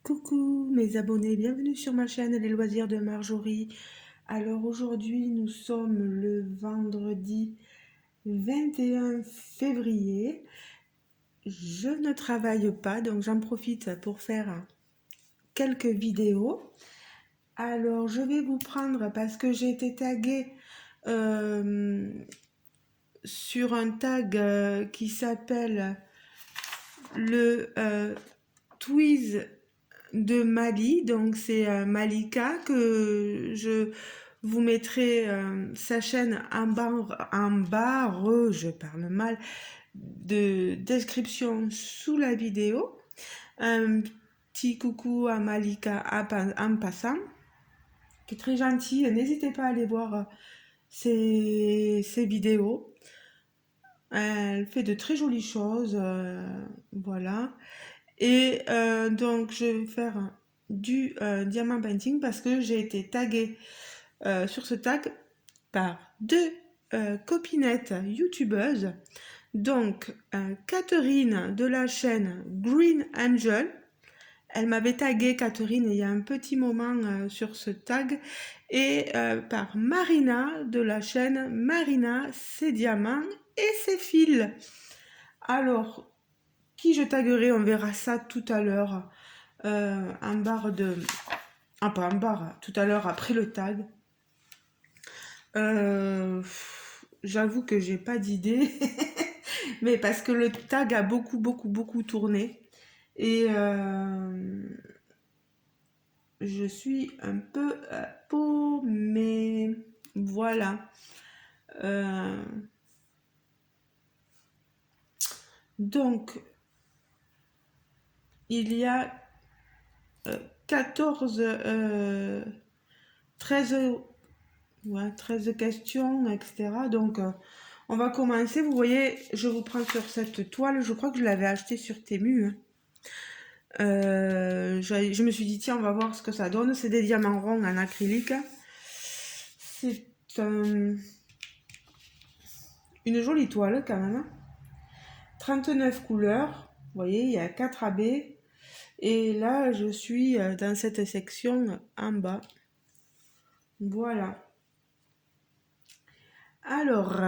Coucou mes abonnés, bienvenue sur ma chaîne Les Loisirs de Marjorie. Alors aujourd'hui nous sommes le vendredi 21 février. Je ne travaille pas donc j'en profite pour faire quelques vidéos. Alors je vais vous prendre parce que j'ai été taguée sur un tag qui s'appelle le Twiz de Mali, donc c'est Malika que je vous mettrai sa chaîne je parle mal, de description sous la vidéo. Un petit coucou à Malika en passant, qui est très gentille. N'hésitez pas à aller voir ses vidéos. Elle fait de très jolies choses, voilà. Et donc, je vais faire du diamant painting parce que j'ai été taguée sur ce tag par deux copinettes youtubeuses. Donc, Catherine de la chaîne Green Angel. Elle m'avait tagué, Catherine, il y a un petit moment sur ce tag. Et par Marina de la chaîne Marina, ses diamants et ses fils. Alors, qui je taguerai, on verra ça tout à l'heure en barre de... Ah, pas en barre, tout à l'heure après le tag. J'avoue que j'ai pas d'idée, mais parce que le tag a beaucoup tourné. Et je suis un peu paumée. Voilà. Donc, il y a 14, 13, ouais, 13 questions, etc. Donc, on va commencer. Vous voyez, je vous prends sur cette toile. Je crois que je l'avais achetée sur Temu. Je me suis dit, tiens, on va voir ce que ça donne. C'est des diamants ronds en acrylique. C'est une jolie toile quand même. 39 couleurs. Vous voyez, il y a 4 AB. Et là, je suis dans cette section en bas. Voilà. Alors,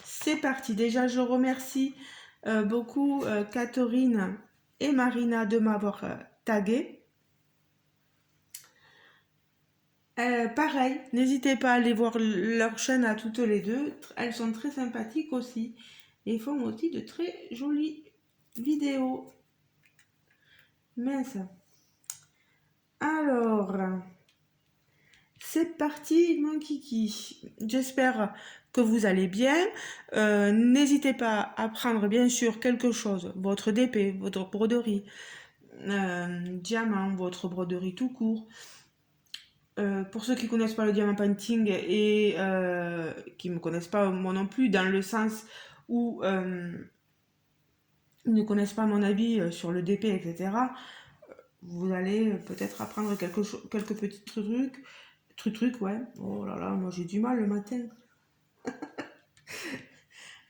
c'est parti. Déjà, je remercie beaucoup Catherine et Marina de m'avoir tagué. Pareil, n'hésitez pas à aller voir leur chaîne à toutes les deux. Elles sont très sympathiques aussi et font aussi de très jolies vidéos. Mince. Alors, c'est parti mon kiki. J'espère que vous allez bien. N'hésitez pas à prendre bien sûr quelque chose, votre DP, votre broderie, diamant, votre broderie tout court. Pour ceux qui ne connaissent pas le diamant painting et qui ne me connaissent pas moi non plus, dans le sens où ils ne connaissent pas mon avis sur le DP, etc., vous allez peut-être apprendre quelques petits trucs, ouais. Oh là là, moi j'ai du mal le matin.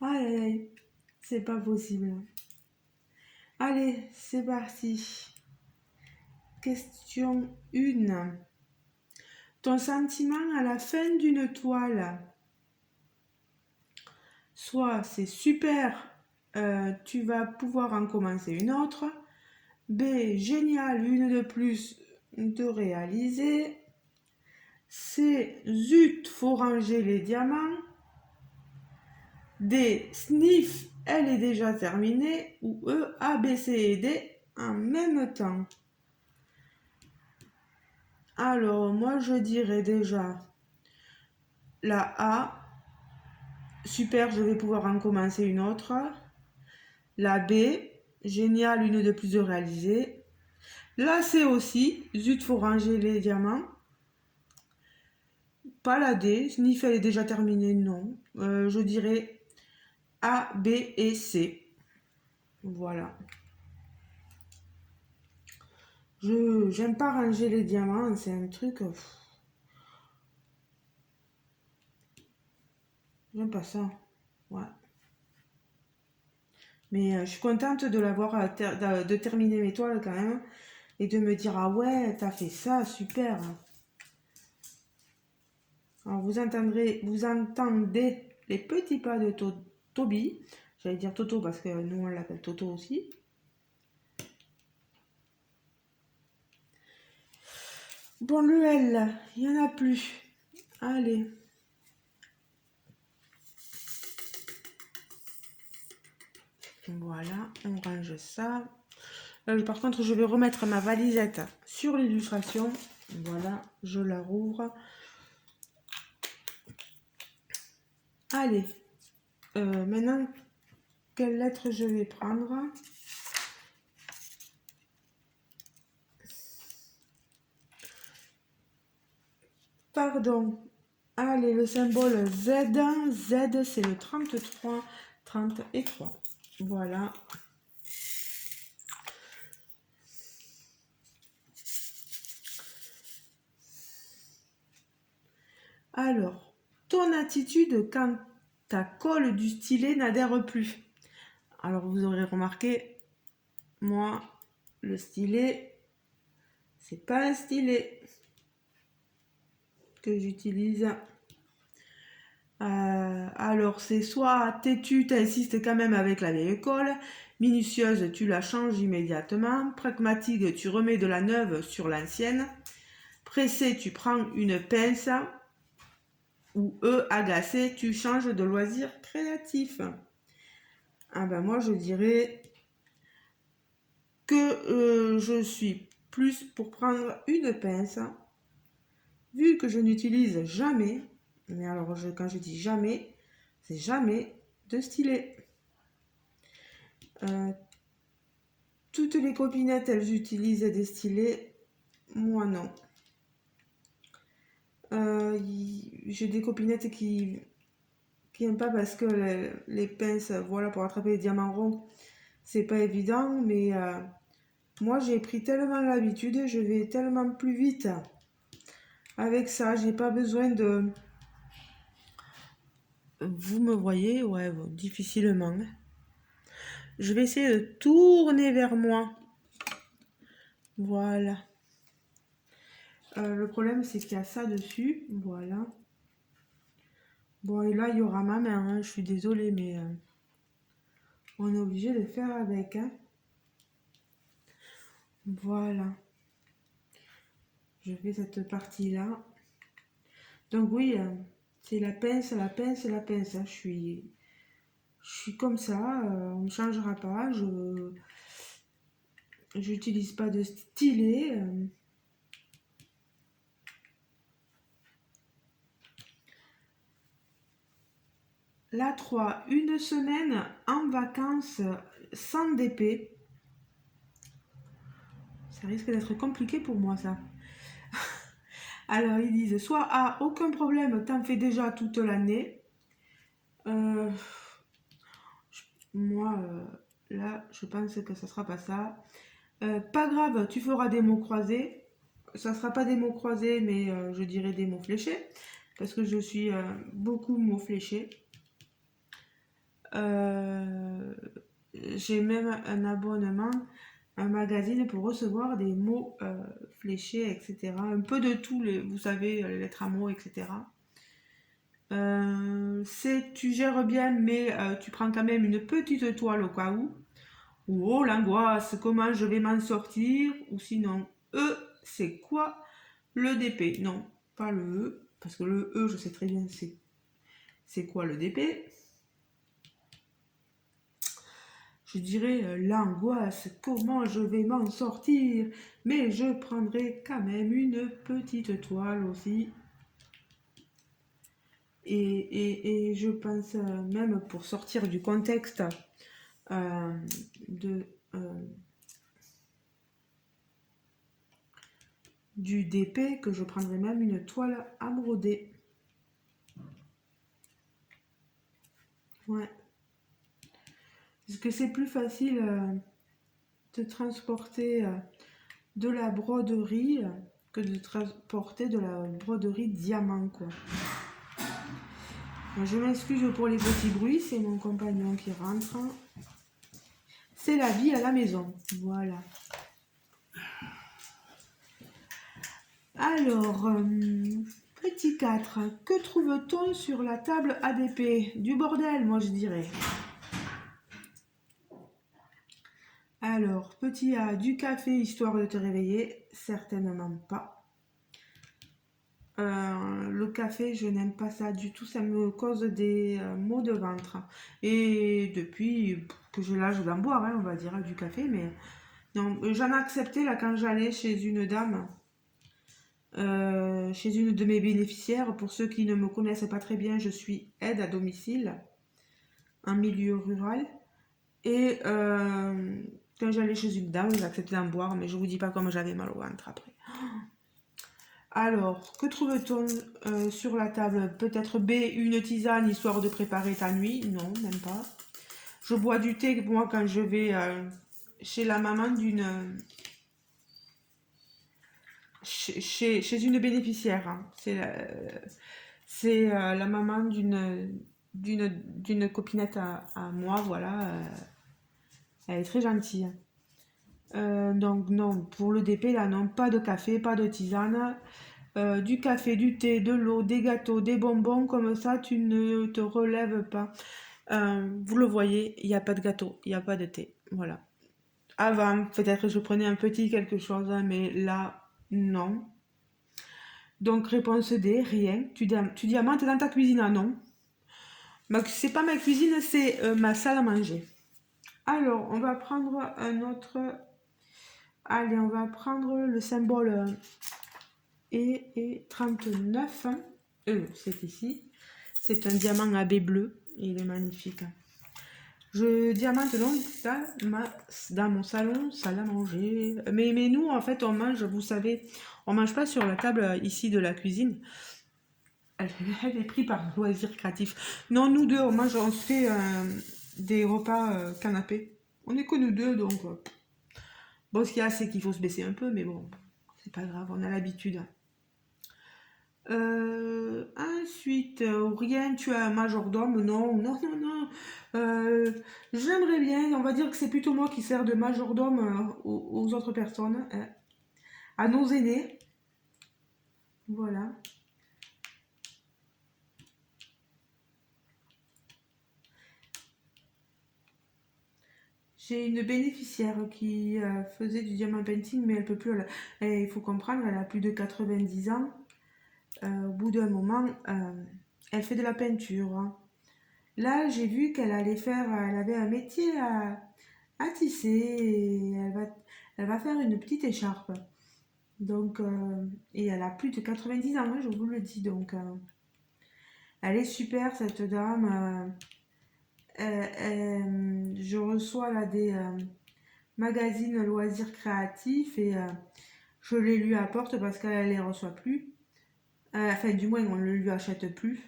Aïe aïe aïe, c'est pas possible. Allez, c'est parti. Question 1. Ton sentiment à la fin d'une toile. Soit c'est super, tu vas pouvoir en commencer une autre. B, génial, une de plus de réaliser. C, zut, faut ranger les diamants. D, sniff, elle est déjà terminée. Ou E, A, B, C et D en même temps. Alors, moi je dirais déjà la A, super, je vais pouvoir en commencer une autre. La B, génial, une de plus de réaliser. La C aussi, zut, faut ranger les diamants. Pas la D, sniff, elle est déjà terminée, non. Je dirais A, B et C. Voilà. J'aime pas ranger les diamants, c'est un truc... j'aime pas ça. Ouais. Mais je suis contente de l'avoir, de terminer mes toiles quand même. et de me dire, ah ouais, t'as fait ça, super. Alors vous entendez les petits pas de Toby. J'allais dire Toto parce que nous on l'appelle Toto aussi. Bon, le L, il n'y en a plus. Allez. Voilà, on range ça. Par contre, je vais remettre ma valisette sur l'illustration. Voilà, je la rouvre. Allez, maintenant, quelle lettre je vais prendre? Pardon. Allez, le symbole Z. Z, c'est le 33, 30 et 3. Voilà. Alors, ton attitude quand ta colle du stylet n'adhère plus. Alors, vous aurez remarqué, moi, le stylet, c'est pas un stylet que j'utilise. Alors, c'est soit têtu, t'insistes quand même avec la vieille colle. Minutieuse, tu la changes immédiatement. Pragmatique, tu remets de la neuve sur l'ancienne. Pressé, tu prends une pince. Ou agacé, tu changes de loisir créatif. Ah ben moi, je dirais que je suis plus pour prendre une pince. Vu que je n'utilise jamais, mais alors quand je dis jamais, c'est jamais de stylet. Toutes les copinettes, elles utilisent des stylets, moi non. J'ai des copinettes qui n'aiment pas parce que les pinces, voilà, pour attraper les diamants ronds, c'est pas évident, mais moi j'ai pris tellement l'habitude, je vais tellement plus vite avec ça, j'ai pas besoin de... Vous me voyez, ouais, bon, difficilement. Je vais essayer de tourner vers moi. Voilà. Le problème, c'est qu'il y a ça dessus. Voilà. Bon, et là, il y aura ma main. Hein. Je suis désolée, mais on est obligé de faire avec. Hein. Voilà. Je fais cette partie-là. Donc oui, c'est la pince, la pince, la pince. Hein. Je suis comme ça. On ne changera pas. Je n'utilise pas de stylet. La 3, une semaine en vacances sans DP. Ça risque d'être compliqué pour moi, ça. Alors, ils disent soit A, aucun problème, t'en fais déjà toute l'année. Moi, là, je pense que ça sera pas ça. Pas grave, tu feras des mots croisés. Ça sera pas des mots croisés, mais je dirais des mots fléchés. Parce que je suis beaucoup mots fléchés. J'ai même un abonnement, un magazine pour recevoir des mots fléchés, etc. Un peu de tout, vous savez, les lettres à mots, etc. Tu gères bien, mais tu prends quand même une petite toile au cas où. Ou oh l'angoisse, comment je vais m'en sortir? Ou sinon, c'est quoi le DP? Non, pas le E, parce que le E, je sais très bien c'est quoi le DP. Je dirais l'angoisse, comment je vais m'en sortir? Mais je prendrai quand même une petite toile aussi. Et je pense même pour sortir du contexte du DP, que je prendrai même une toile à broder. Ouais. Parce que c'est plus facile de transporter de la broderie que de transporter de la broderie diamant, quoi. Je m'excuse pour les petits bruits, c'est mon compagnon qui rentre. C'est la vie à la maison, voilà. Alors, petit 4, que trouve-t-on sur la table ADP? Du bordel, moi je dirais. Alors, petit A, du café histoire de te réveiller? Certainement pas. Le café, je n'aime pas ça du tout, ça me cause des maux de ventre. Et depuis que j'ai l'âge d'en boire, hein, on va dire, du café, mais non, j'en ai accepté là quand j'allais chez une dame, chez une de mes bénéficiaires. Pour ceux qui ne me connaissent pas très bien, je suis aide à domicile en milieu rural. Et quand j'allais chez une dame, j'ai accepté d'en boire, mais je vous dis pas comment j'avais mal au ventre après. Alors, que trouve-t-on sur la table? Peut-être B, une tisane histoire de préparer ta nuit? Non, même pas. Je bois du thé, moi, quand je vais chez la maman d'une... chez une bénéficiaire, hein. C'est la maman d'une copinette à moi, voilà. Elle est très gentille. Donc non, pour le DP, là, non, pas de café, pas de tisane. Du café, du thé, de l'eau, des gâteaux, des bonbons, comme ça, tu ne te relèves pas. Vous le voyez, il n'y a pas de gâteau, il n'y a pas de thé. Voilà. Avant, peut-être que je prenais un petit quelque chose, hein, mais là, non. Donc, réponse D, rien. Tu diamantes dans ta cuisine, ah non. C'est pas ma cuisine, c'est ma salle à manger. Alors, on va prendre un autre. Allez, on va prendre le symbole et 39. C'est ici. C'est un diamant AB bleu. Il est magnifique. Je diamante donc dans mon salon, salle à manger. Mais nous, en fait, on mange, vous savez, on mange pas sur la table ici de la cuisine. Elle est prise par loisir créatif. Non, nous deux, on mange, on se fait des repas canapés. On est que nous deux, donc bon, ce qu'il y a, c'est qu'il faut se baisser un peu, mais bon, c'est pas grave, on a l'habitude. Ensuite, rien, tu as un majordome? Non, non, non, non. J'aimerais bien, on va dire que c'est plutôt moi qui sers de majordome aux autres personnes, hein, à nos aînés. Voilà. J'ai une bénéficiaire qui faisait du diamant painting, mais elle peut plus. Il faut comprendre, elle a plus de 90 ans. Au bout d'un moment, elle fait de la peinture, hein. Là, j'ai vu qu'elle allait faire, elle avait un métier à tisser et elle va faire une petite écharpe. Donc, et elle a plus de 90 ans, hein, je vous le dis. Donc, elle est super cette dame. Je reçois là des magazines loisirs créatifs et je les lui apporte parce qu'elle les reçoit plus. Enfin, du moins, on ne lui achète plus.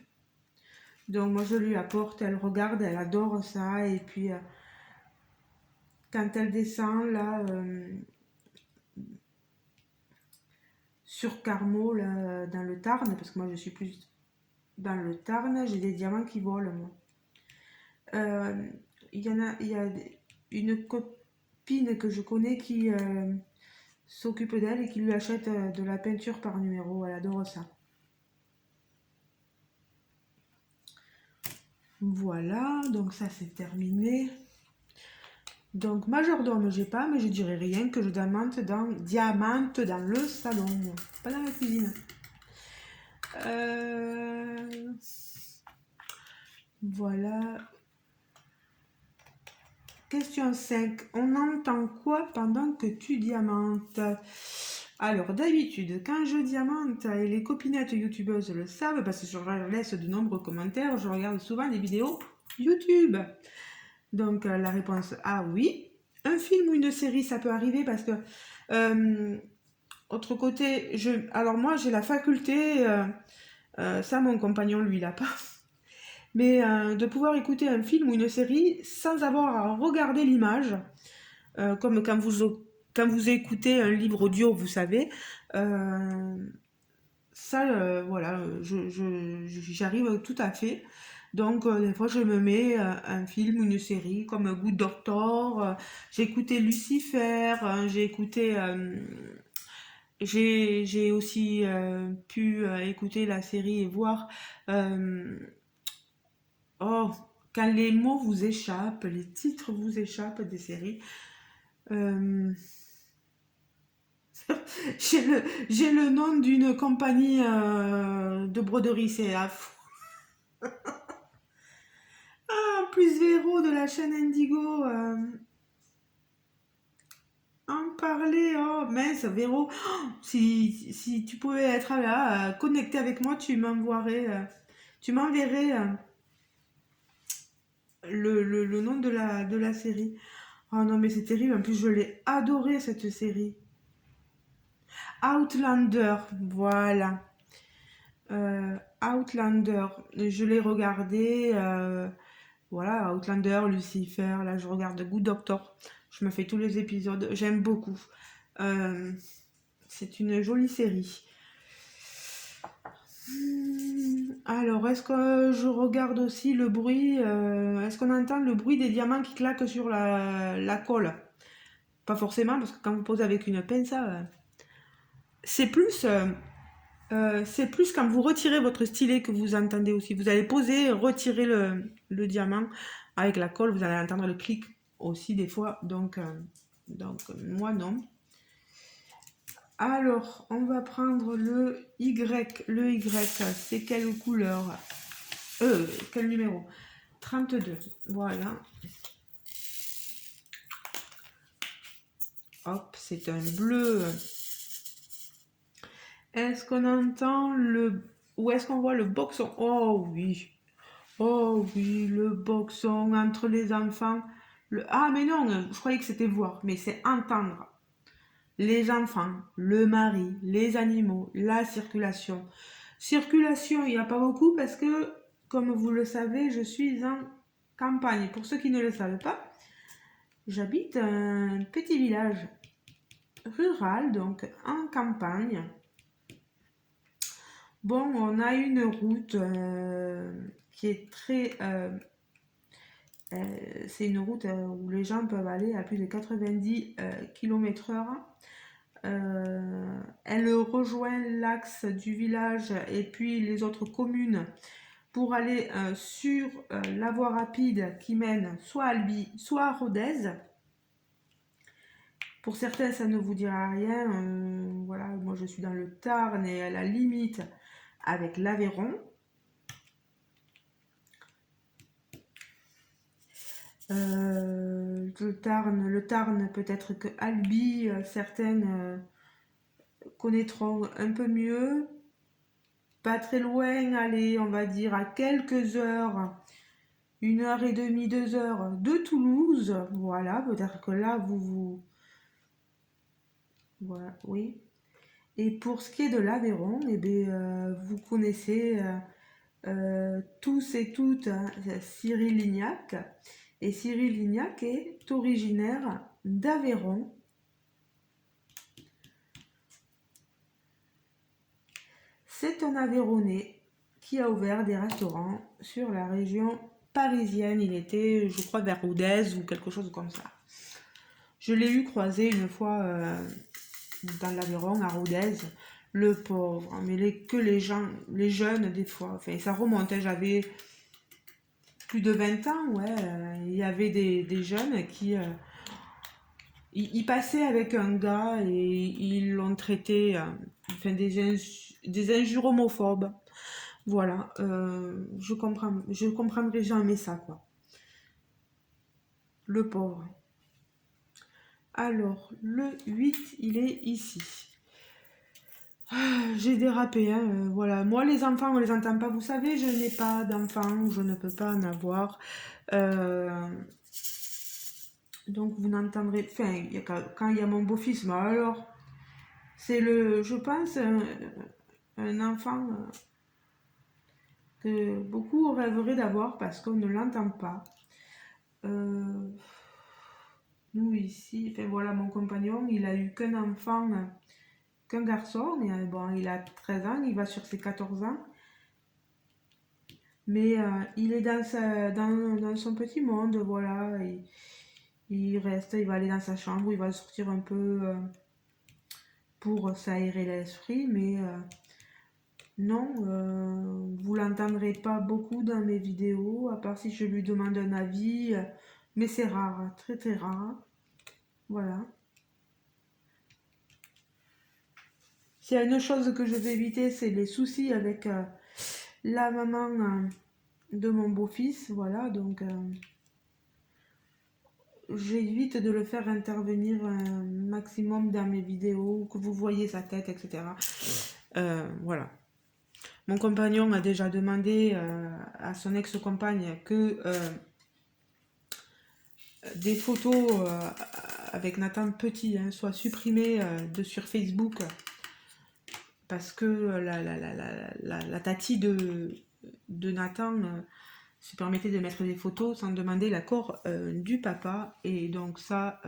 Donc, moi, je lui apporte, elle regarde, elle adore ça. Et puis, quand elle descend là sur Carmaux, là, dans le Tarn, parce que moi, je suis plus dans le Tarn, j'ai des diamants qui volent, moi. Il y a une copine que je connais qui s'occupe d'elle et qui lui achète de la peinture par numéro. Elle adore ça. Voilà, donc ça c'est terminé. Donc majordome, j'ai pas, mais je dirais rien que je diamante dans le salon, pas dans la cuisine. Voilà. Question 5. On entend quoi pendant que tu diamantes? Alors, d'habitude, quand je diamante, et les copinettes youtubeuses le savent, parce que je laisse de nombreux commentaires, je regarde souvent des vidéos YouTube. Donc, la réponse A, oui. Un film ou une série, ça peut arriver parce que, autre côté, alors moi, j'ai la faculté, ça, mon compagnon, lui, l'a pas. Mais de pouvoir écouter un film ou une série sans avoir à regarder l'image, comme quand vous écoutez un livre audio, vous savez, ça, voilà, j'arrive tout à fait. Donc, des fois, je me mets un film ou une série comme Good Doctor, j'ai écouté Lucifer, j'ai écouté J'ai aussi pu écouter la série et voir euh, oh, quand les mots vous échappent, les titres vous échappent des séries. Euh, j'ai le nom d'une compagnie de broderie, c'est affreux. En plus, Véro de la chaîne Indigo en parlait. Oh mince, Véro, oh, si tu pouvais être là, connecté avec moi, tu m'enverrais le nom de la série. Oh non, mais c'est terrible. En plus, je l'ai adoré cette série. Outlander, voilà. Outlander, je l'ai regardé. Voilà, Outlander, Lucifer, là je regarde Good Doctor. Je me fais tous les épisodes, j'aime beaucoup. Euh, c'est une jolie série. Alors, est-ce que je regarde aussi le bruit est-ce qu'on entend le bruit des diamants qui claquent sur la colle? Pas forcément, parce que quand vous posez avec une pince, c'est plus, c'est plus quand vous retirez votre stylet que vous entendez aussi. Vous allez poser, retirer le diamant avec la colle, vous allez entendre le clic aussi des fois. Donc non. Alors, on va prendre le Y. Le Y, c'est quelle couleur? Quel numéro? 32. Voilà. Hop, c'est un bleu. Est-ce qu'on entend le... Ou est-ce qu'on voit le boxon? Oh oui. Oh oui, le boxon entre les enfants. Ah mais non, je croyais que c'était voir, mais c'est entendre. Les enfants, le mari, les animaux, la circulation. Circulation, il n'y a pas beaucoup parce que, comme vous le savez, je suis en campagne. Pour ceux qui ne le savent pas, j'habite un petit village rural, donc en campagne. Bon, on a une route qui est très... c'est une route où les gens peuvent aller à plus de 90 km/h. Elle rejoint l'axe du village et puis les autres communes pour aller sur la voie rapide qui mène soit à Albi, soit à Rodez. Pour certains, ça ne vous dira rien. Voilà, moi je suis dans le Tarn et à la limite avec l'Aveyron. Le Tarn peut-être que Albi, certaines connaîtront un peu mieux. Pas très loin, allez, on va dire à quelques heures, 1 heure et demie, 2 heures de Toulouse. Voilà, peut-être que là, voilà, oui. Et pour ce qui est de l'Aveyron, eh bien, vous connaissez tous et toutes Cyril Lignac. Et Cyril Lignac est originaire d'Aveyron. C'est un Aveyronnais qui a ouvert des restaurants sur la région parisienne. Il était, je crois, vers Rodez ou quelque chose comme ça. Je l'ai eu croisé une fois dans l'Aveyron, à Rodez. Le pauvre, mais que les gens, les jeunes des fois, enfin ça remontait, j'avais plus de 20 ans, ouais, il y avait des jeunes qui, ils passaient avec un gars et ils l'ont traité, enfin des injures homophobes. Voilà, je comprendrai jamais ça, quoi. Le pauvre. Alors, le 8 il est ici. J'ai dérapé, hein, voilà. Moi, les enfants, on les entend pas. Vous savez, je n'ai pas d'enfants, je ne peux pas en avoir. Euh, donc, vous n'entendrez... Enfin, quand il y a mon beau-fils, mais alors, je pense, un enfant que beaucoup rêveraient d'avoir parce qu'on ne l'entend pas. Euh, Nous, ici, enfin voilà, mon compagnon, il a eu qu'un enfant, qu'un garçon. Et, bon, il a 13 ans, il va sur ses 14 ans. Mais il est dans son petit monde, voilà. Il reste, il va aller dans sa chambre, il va sortir un peu pour s'aérer l'esprit, mais non, vous l'entendrez pas beaucoup dans mes vidéos, à part si je lui demande un avis, mais c'est rare, très très rare. Voilà. S'il y a une chose que je vais éviter, c'est les soucis avec la maman de mon beau-fils, voilà, donc j'évite de le faire intervenir un maximum dans mes vidéos, que vous voyez sa tête, etc. Voilà. Mon compagnon a déjà demandé à son ex-compagne que des photos avec Nathan Petit soient supprimées sur Facebook parce que la tati de Nathan se permettait de mettre des photos sans demander l'accord du papa. Et donc ça,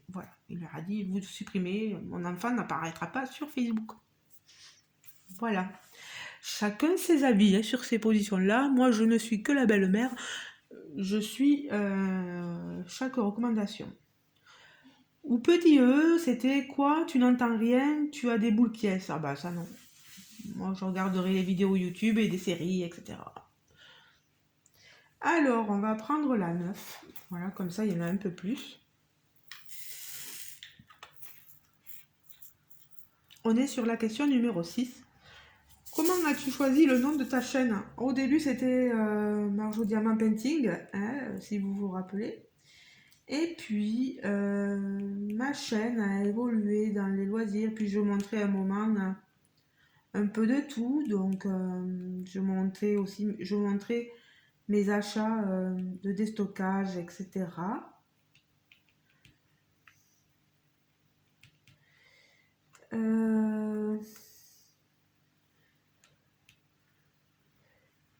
voilà, il leur a dit, vous supprimez, mon enfant n'apparaîtra pas sur Facebook. Voilà. Chacun ses avis sur ces positions-là. Moi, je ne suis que la belle-mère. Je suis chaque recommandation. Ou petit E, c'était quoi? Tu n'entends rien, tu as des boules qui est. Ah bah ça non. Moi, je regarderai les vidéos YouTube et des séries, etc. Alors, on va prendre la 9. Voilà, comme ça, il y en a un peu plus. On est sur la question numéro 6. Comment as-tu choisi le nom de ta chaîne? Au début, c'était Marjo Diamant Painting, si vous vous rappelez. Et puis, ma chaîne a évolué dans les loisirs. Puis, je montrais un moment un peu de tout. Donc, je montrais mes achats de déstockage, etc.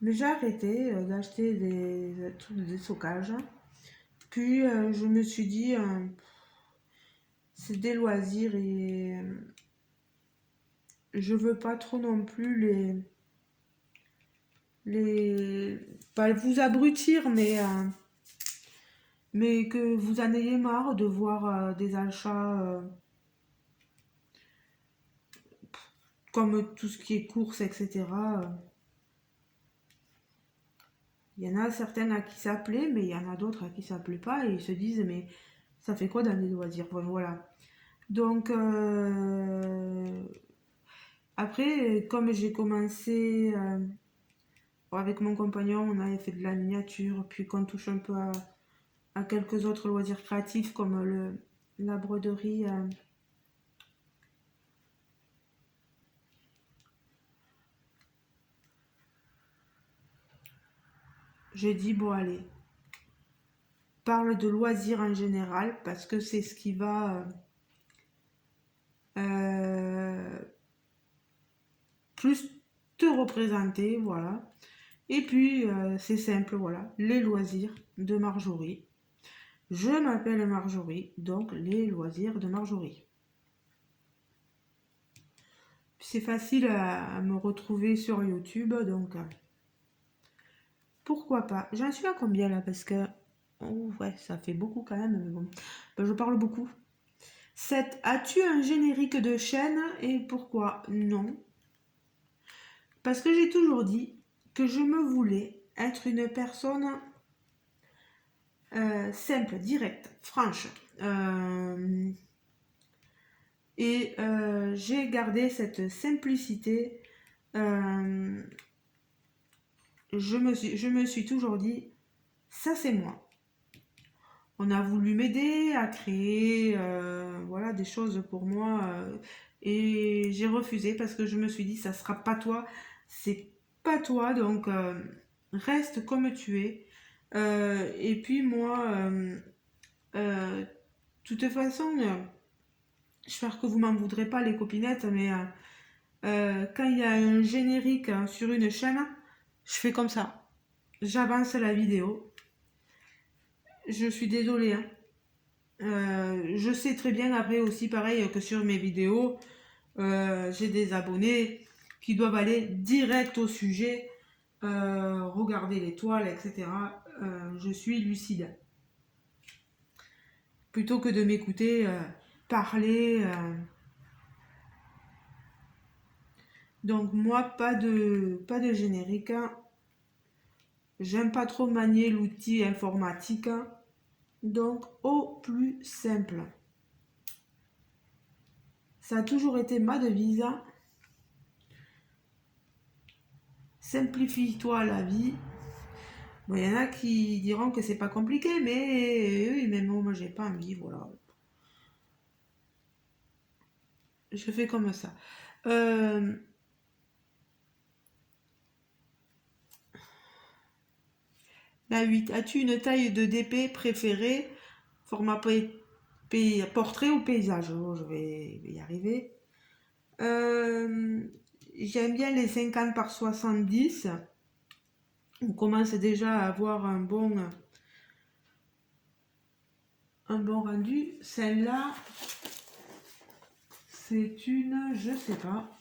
Mais j'ai arrêté d'acheter des trucs de déstockage. Puis je me suis dit, c'est des loisirs et je veux pas trop non plus pas vous abrutir, mais que vous en ayez marre de voir des achats comme tout ce qui est courses, etc. Il y en a certains à qui ça plaît, mais il y en a d'autres à qui ça plaît pas et ils se disent, mais ça fait quoi dans les loisirs? Voilà. Donc, après, comme j'ai commencé avec mon compagnon, on avait fait de la miniature, puis qu'on touche un peu à quelques autres loisirs créatifs comme la broderie. J'ai dit, bon, allez, parle de loisirs en général, parce que c'est ce qui va plus te représenter, voilà. Et puis, c'est simple, voilà, les loisirs de Marjorie. Je m'appelle Marjorie, donc les loisirs de Marjorie. C'est facile à me retrouver sur YouTube, donc pourquoi pas. J'en suis à combien là? Parce que, oh, ouais, ça fait beaucoup quand même, mais bon. Ben, je parle beaucoup. 7. As-tu un générique de chaîne et pourquoi? Non. Parce que j'ai toujours dit que je me voulais être une personne simple, directe, franche. Et j'ai gardé cette simplicité. Je me suis toujours dit, ça c'est moi. On a voulu m'aider à créer voilà, des choses pour moi et j'ai refusé parce que je me suis dit, ça sera pas toi, c'est pas toi, donc reste comme tu es. Et puis moi, de toute façon, j'espère que vous m'en voudrez pas les copinettes, mais quand il y a un générique sur une chaîne, je fais comme ça. J'avance la vidéo. Je suis désolée, hein. Je sais très bien après aussi pareil que sur mes vidéos, j'ai des abonnés qui doivent aller direct au sujet, regarder l'étoile, etc. Je suis lucide. Plutôt que de m'écouter parler Donc moi, pas de générique, hein. J'aime pas trop manier l'outil informatique, hein. Donc au plus simple. Ça a toujours été ma devise, hein. Simplifie-toi la vie. Bon, il y en a qui diront que c'est pas compliqué, mais oui, mais moi j'ai pas envie, voilà. Je fais comme ça. Euh, la 8. As-tu une taille de DP préférée? Format portrait ou paysage? Oh, je vais y arriver. Euh, J'aime bien les 50 par 70. On commence déjà à avoir un bon rendu. Celle-là, c'est une, je sais pas.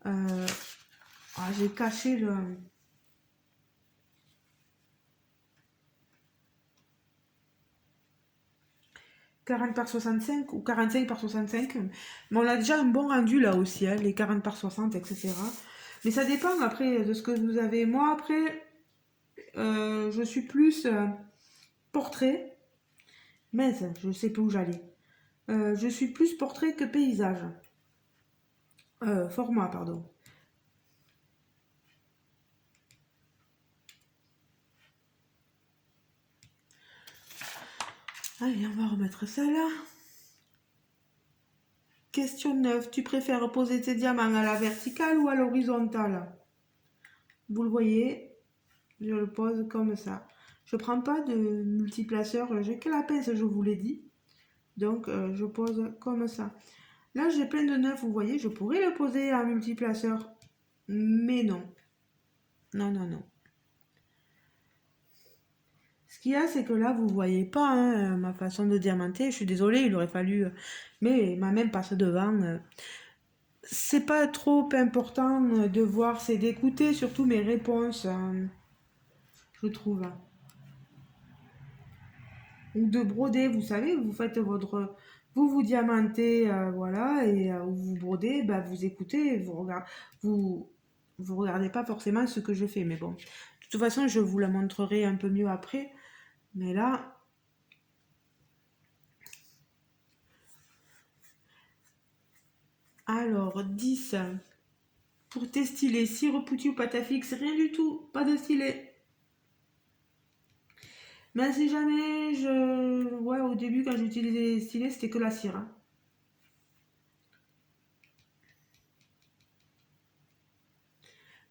Euh, j'ai caché le 40 par 65 ou 45 par 65. Mais on a déjà un bon rendu là aussi, hein, les 40 par 60, etc. Mais ça dépend après de ce que vous avez. Moi, après, je suis plus portrait. Mince, je sais plus où j'allais. Je suis plus portrait que paysage. Format, pardon. Allez, on va remettre ça là. Question 9. Tu préfères poser tes diamants à la verticale ou à l'horizontale? Vous le voyez, je le pose comme ça. Je prends pas de multiplaceur, j'ai que la pince, je vous l'ai dit. Donc, je pose comme ça. Là, j'ai plein de 9, vous voyez, je pourrais le poser en multiplaceur. Mais non. Non, non, non. Ce qu'il y a, c'est que là, vous voyez pas hein, ma façon de diamanter. Je suis désolée, il aurait fallu... mais ma main passe devant. C'est pas trop important de voir, c'est d'écouter surtout mes réponses, je trouve. Ou de broder, vous savez, vous faites votre... Vous diamantez, voilà, et vous brodez, bah, vous écoutez, vous, vous regardez pas forcément ce que je fais. Mais bon, de toute façon, je vous la montrerai un peu mieux après. Mais là... Alors, 10. Pour tes stylés, cire, poutis ou pâte à fixe, rien du tout, pas de stylet. Mais si jamais Ouais, au début, quand j'utilisais les stylets, c'était que la cire, hein.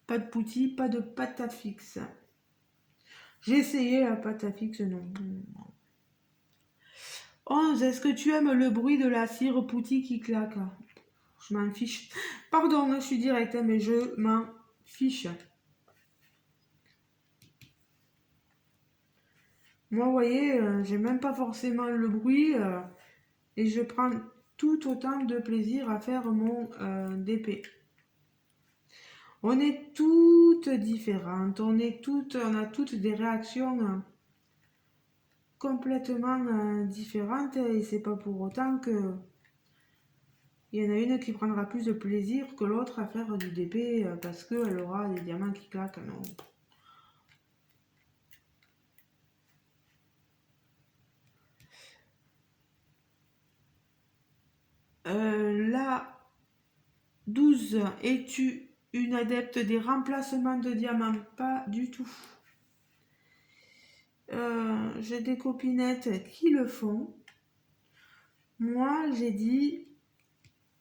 Pas de poutis, pas de pâte à fixe. J'ai essayé la pâte à fixe, non. 11. Est-ce que tu aimes le bruit de la cire poutis qui claque? Je m'en fiche. Pardon, je suis directe, hein, mais je m'en fiche. Moi, vous voyez, j'ai même pas forcément le bruit et je prends tout autant de plaisir à faire mon DP. On est toutes différentes, on a toutes des réactions complètement différentes et c'est pas pour autant que il y en a une qui prendra plus de plaisir que l'autre à faire du DP parce qu'elle aura des diamants qui claquent. Non. Là, 12. Es-tu une adepte des remplacements de diamants? Pas du tout. J'ai des copinettes qui le font. Moi, j'ai dit,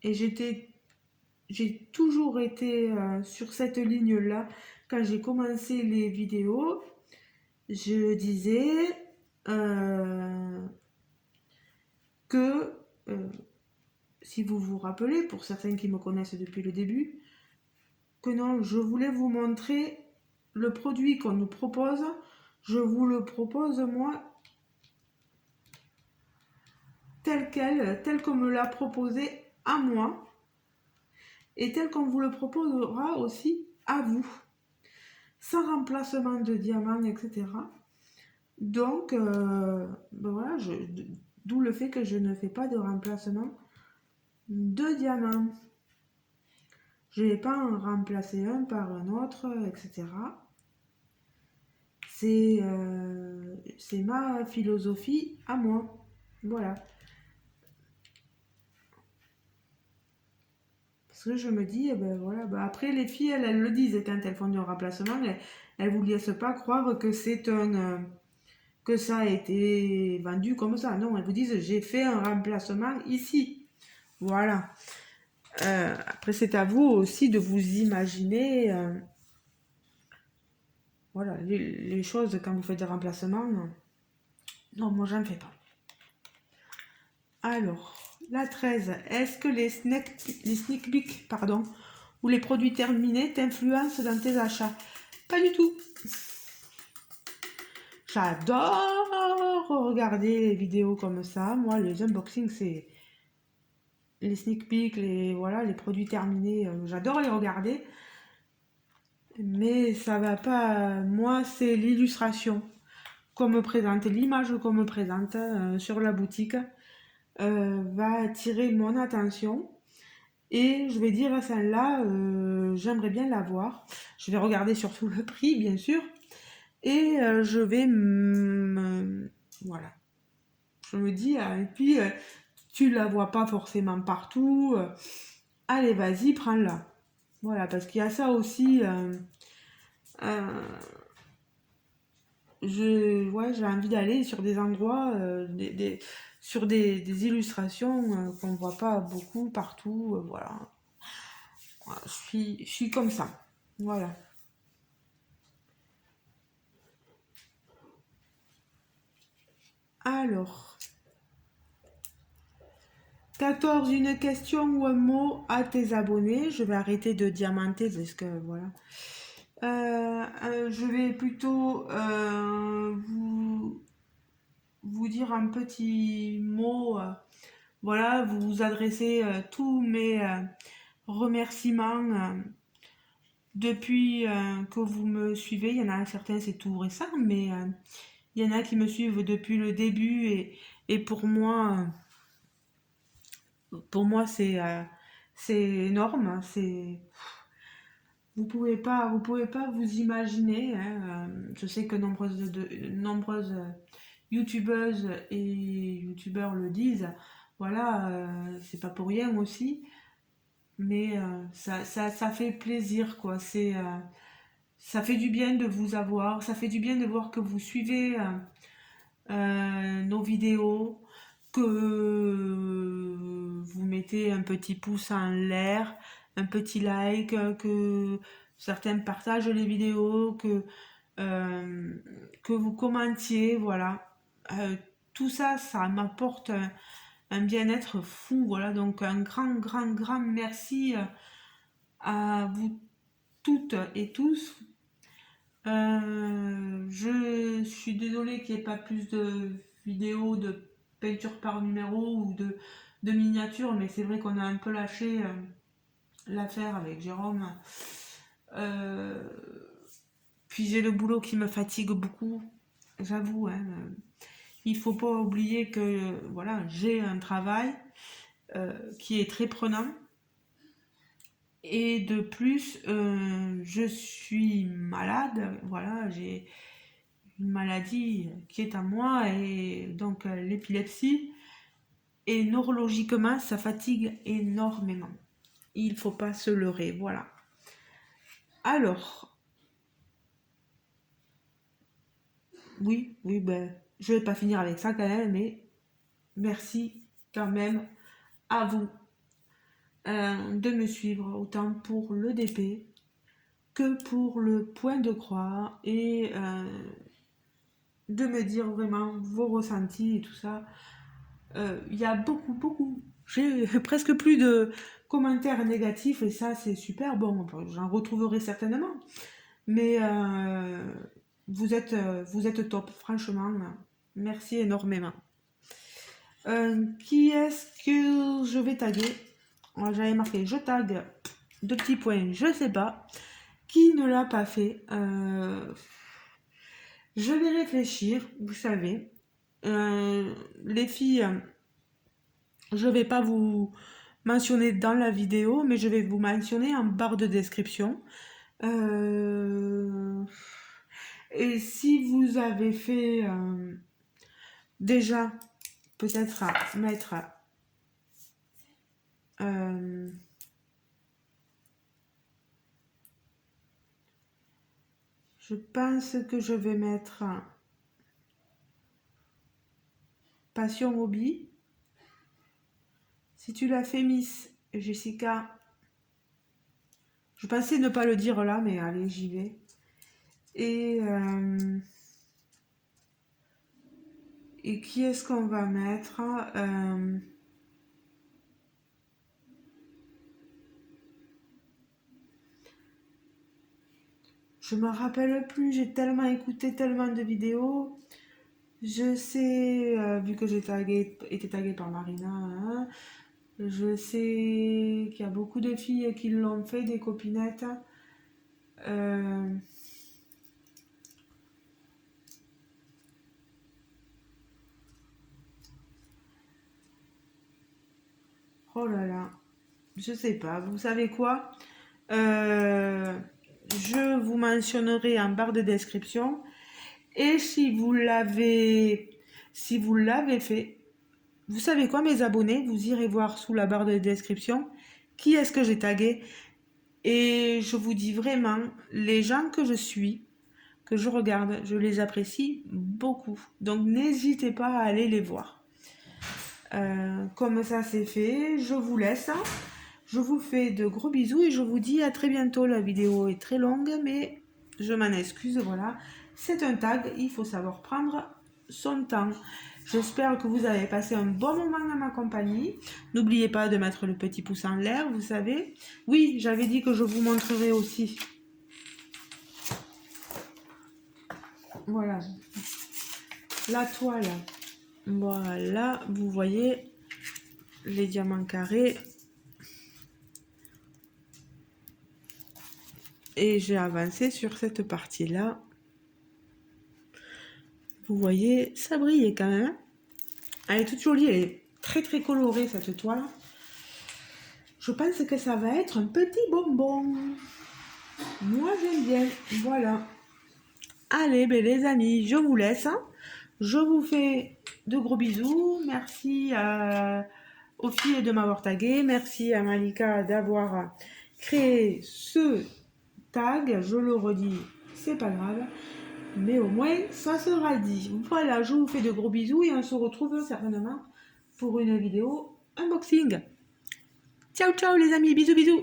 et j'ai toujours été sur cette ligne-là. Quand j'ai commencé les vidéos, je disais que, si vous vous rappelez, pour certains qui me connaissent depuis le début, que non, je voulais vous montrer le produit qu'on nous propose. Je vous le propose, moi, tel quel, tel qu'on me l'a proposé à moi, et tel qu'on vous le proposera aussi à vous, sans remplacement de diamants, etc. Donc, ben voilà, d'où le fait que je ne fais pas de remplacement de diamants. Je ne vais pas en remplacer un par un autre, etc. C'est ma philosophie à moi. Voilà. Parce que je me dis, eh ben voilà, ben après les filles, elles le disent quand elles font du remplacement, elles vous laissent pas croire que c'est que ça a été vendu comme ça. Non, elles vous disent, j'ai fait un remplacement ici. Voilà. Après, c'est à vous aussi de vous imaginer, voilà, les choses quand vous faites des remplacements. Non, moi, j'en fais pas. Alors, la 13. Est-ce que les sneak peeks, pardon, ou les produits terminés t'influencent dans tes achats? Pas du tout. J'adore regarder les vidéos comme ça. Moi, les unboxings, c'est les sneak peeks, voilà, les produits terminés. J'adore les regarder. Mais ça va pas. Moi, c'est l'illustration qu'on me présente, l'image qu'on me présente sur la boutique va attirer mon attention. Et je vais dire à celle-là, j'aimerais bien l'avoir. Je vais regarder surtout le prix, bien sûr. Et je vais voilà. Je me dis, et puis tu la vois pas forcément partout. Allez, vas-y, prends-la. Voilà, parce qu'il y a ça aussi. Euh, ouais, j'ai envie d'aller sur des endroits, sur des illustrations qu'on voit pas beaucoup partout. Voilà. Voilà, je suis comme ça. Voilà. Alors, 14, une question ou un mot à tes abonnés. Je vais arrêter de diamanter parce que voilà. Je vais plutôt vous dire un petit mot. Voilà, vous adresser tous mes remerciements depuis que vous me suivez. Il y en a certains, c'est tout récent, mais il y en a qui me suivent depuis le début et pour moi c'est énorme. Vous pouvez pas vous imaginer. Hein, je sais que nombreuses youtubeuses et youtubeurs le disent. Voilà, c'est pas pour rien aussi. Mais ça fait plaisir, quoi. Ça fait du bien de vous avoir. Ça fait du bien de voir que vous suivez nos vidéos, que vous mettez un petit pouce en l'air, un petit like, que certains partagent les vidéos, que vous commentiez, voilà. Tout ça, ça m'apporte un bien-être fou, voilà. Donc un grand, grand, grand merci à vous toutes et tous. Je suis désolée qu'il n'y ait pas plus de vidéos de peinture par numéro ou de miniatures, mais c'est vrai qu'on a un peu lâché l'affaire avec Jérôme. Euh, Puis j'ai le boulot qui me fatigue beaucoup, j'avoue. Hein, il faut pas oublier que voilà, j'ai un travail qui est très prenant. Et de plus, je suis malade, voilà, j'ai une maladie qui est à moi, et donc l'épilepsie, et neurologiquement, ça fatigue énormément. Il faut pas se leurrer, voilà. Alors, oui, oui, ben, je vais pas finir avec ça quand même, mais merci quand même à vous de me suivre, autant pour le DP que pour le point de croix, et de me dire vraiment vos ressentis et tout ça. Il y a beaucoup, beaucoup. J'ai presque plus de commentaires négatifs et ça, c'est super. Bon, j'en retrouverai certainement. Mais vous êtes top, franchement. Merci énormément. Qui est-ce que je vais taguer? J'avais marqué je tag, deux petits points, je sais pas. Qui ne l'a pas fait? Je vais réfléchir, vous savez. Les filles, je vais pas mentionner dans la vidéo, mais je vais vous mentionner en barre de description. Et si vous avez fait déjà, peut-être à mettre... je pense que je vais mettre Passion Hobby. Si tu l'as fait, Miss Jessica, je pensais ne pas le dire là, mais allez, j'y vais. Et qui est-ce qu'on va mettre? Je me rappelle plus, j'ai tellement écouté tellement de vidéos. Je sais, vu que j'ai été taguée par Marina, hein, je sais qu'il y a beaucoup de filles qui l'ont fait, des copinettes. Oh là là, je sais pas. Vous savez quoi? Je vous mentionnerai en barre de description. Et si vous l'avez fait, vous savez quoi, mes abonnés? Vous irez voir sous la barre de description qui est-ce que j'ai tagué. Et je vous dis vraiment, les gens que je suis, que je regarde, je les apprécie beaucoup. Donc n'hésitez pas à aller les voir. Comme ça c'est fait, je vous laisse. Je vous fais de gros bisous et je vous dis à très bientôt. La vidéo est très longue, mais je m'en excuse, voilà. C'est un tag, il faut savoir prendre son temps. J'espère que vous avez passé un bon moment dans ma compagnie. N'oubliez pas de mettre le petit pouce en l'air, vous savez. Oui, j'avais dit que je vous montrerai aussi. Voilà. La toile. Voilà, vous voyez les diamants carrés. Et j'ai avancé sur cette partie-là. Vous voyez, ça brille quand même. Elle est toute jolie, elle est très très colorée cette toile. Je pense que ça va être un petit bonbon. Moi j'aime bien, voilà. Allez, ben, les amis, je vous laisse. Je vous fais de gros bisous. Merci aux filles de m'avoir tagué. Merci à Malika d'avoir créé ce tag. Je le redis, c'est pas grave. Mais au moins, ça sera dit. Voilà, je vous fais de gros bisous et on se retrouve certainement pour une vidéo unboxing. Ciao, ciao les amis, bisous, bisous.